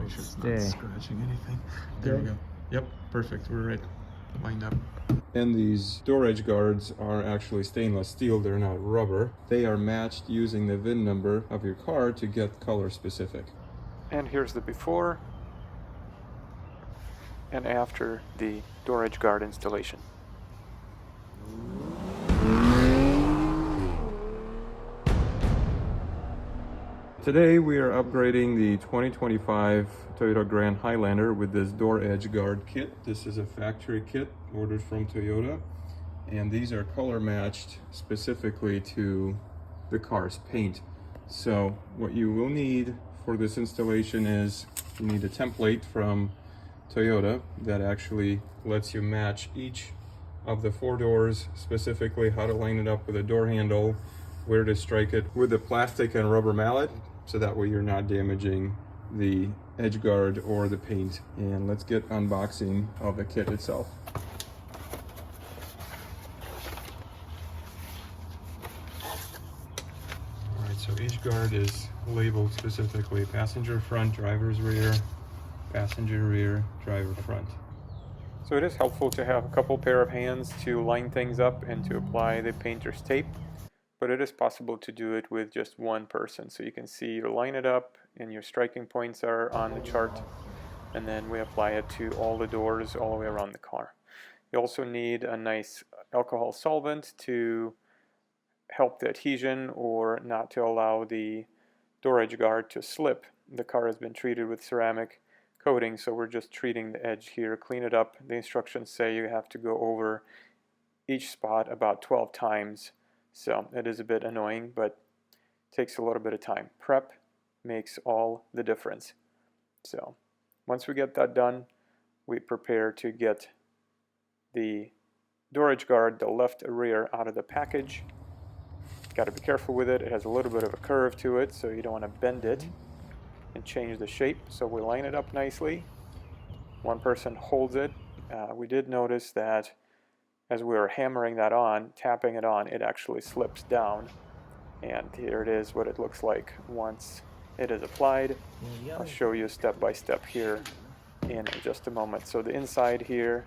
Make sure it's not scratching anything. There we go. Yep, perfect. We're right lined up. And these door edge guards are actually stainless steel, they're not rubber. They are matched using the VIN number of your car to get color specific. And here's the before and after the door edge guard installation. Today we are upgrading the 2025 Toyota Grand Highlander with this door edge guard kit. This is a factory kit ordered from Toyota, and these are color matched specifically to the car's paint. So what you will need for this installation is you need a template from Toyota that actually lets you match each of the 4 doors, specifically how to line it up with a door handle, where to strike it with a plastic and rubber mallet, so that way you're not damaging the edge guard or the paint. And let's get unboxing of the kit itself. Alright, so each guard is labeled specifically passenger front, driver's rear, passenger rear, driver front. So it is helpful to have a couple pair of hands to line things up and to apply the painter's tape, but it is possible to do it with just one person. So you can see you line it up and your striking points are on the chart, and then we apply it to all the doors all the way around the car. You also need a nice alcohol solvent to help the adhesion or not to allow the door edge guard to slip. The car has been treated with ceramic coating, so we're just treating the edge here, clean it up. The instructions say you have to go over each spot about 12 times, so it is a bit annoying, but takes a little bit of time. Prep makes all the difference. So once we get that done, we prepare to get the door edge guard, the left rear, out of the package. Got to be careful with it. It has a little bit of a curve to it, so you don't want to bend it and change the shape. So we line it up nicely. One person holds it. We did notice that as we were hammering that on, tapping it on, it actually slips down. And here it is, what it looks like once it is applied. I'll show you step by step here in just a moment. So the inside here,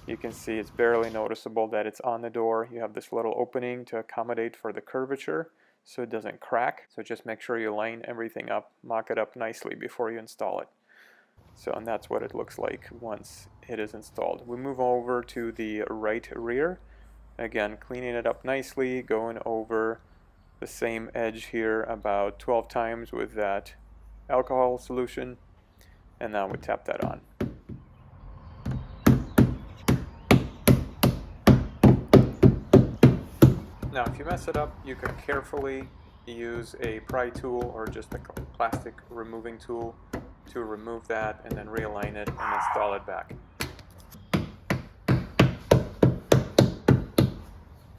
you can see it's barely noticeable that it's on the door. You have this little opening to accommodate for the curvature so it doesn't crack. So just make sure you line everything up, mock it up nicely before you install it. So, and that's what it looks like once it is installed. We move over to the right rear. Again, cleaning it up nicely, going over the same edge here about 12 times with that alcohol solution, and now we tap that on. Now if you mess it up, you can carefully use a pry tool or just a plastic removing tool to remove that and then realign it and install it back.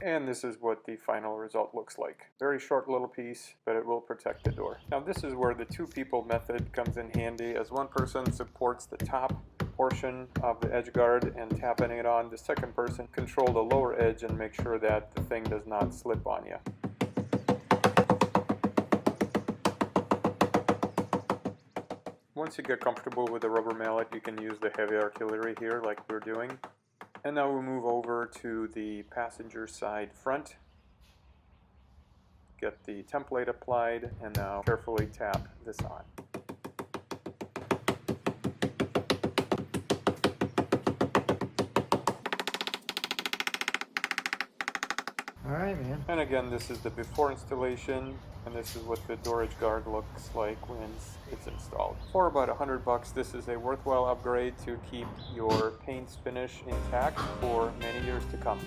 And this is what the final result looks like. Very short little piece, but it will protect the door. Now this is where the 2 people method comes in handy, as one person supports the top portion of the edge guard and tapping it on. The second person control the lower edge and make sure that the thing does not slip on you. Once you get comfortable with the rubber mallet, you can use the heavy artillery here like we're doing. And now we'll move over to the passenger side front. Get the template applied and now carefully tap this on. Alright, man. And again, this is the before installation, and this is what the door edge guard looks like when it's installed. For about $100, this is a worthwhile upgrade to keep your paint's finish intact for many years to come.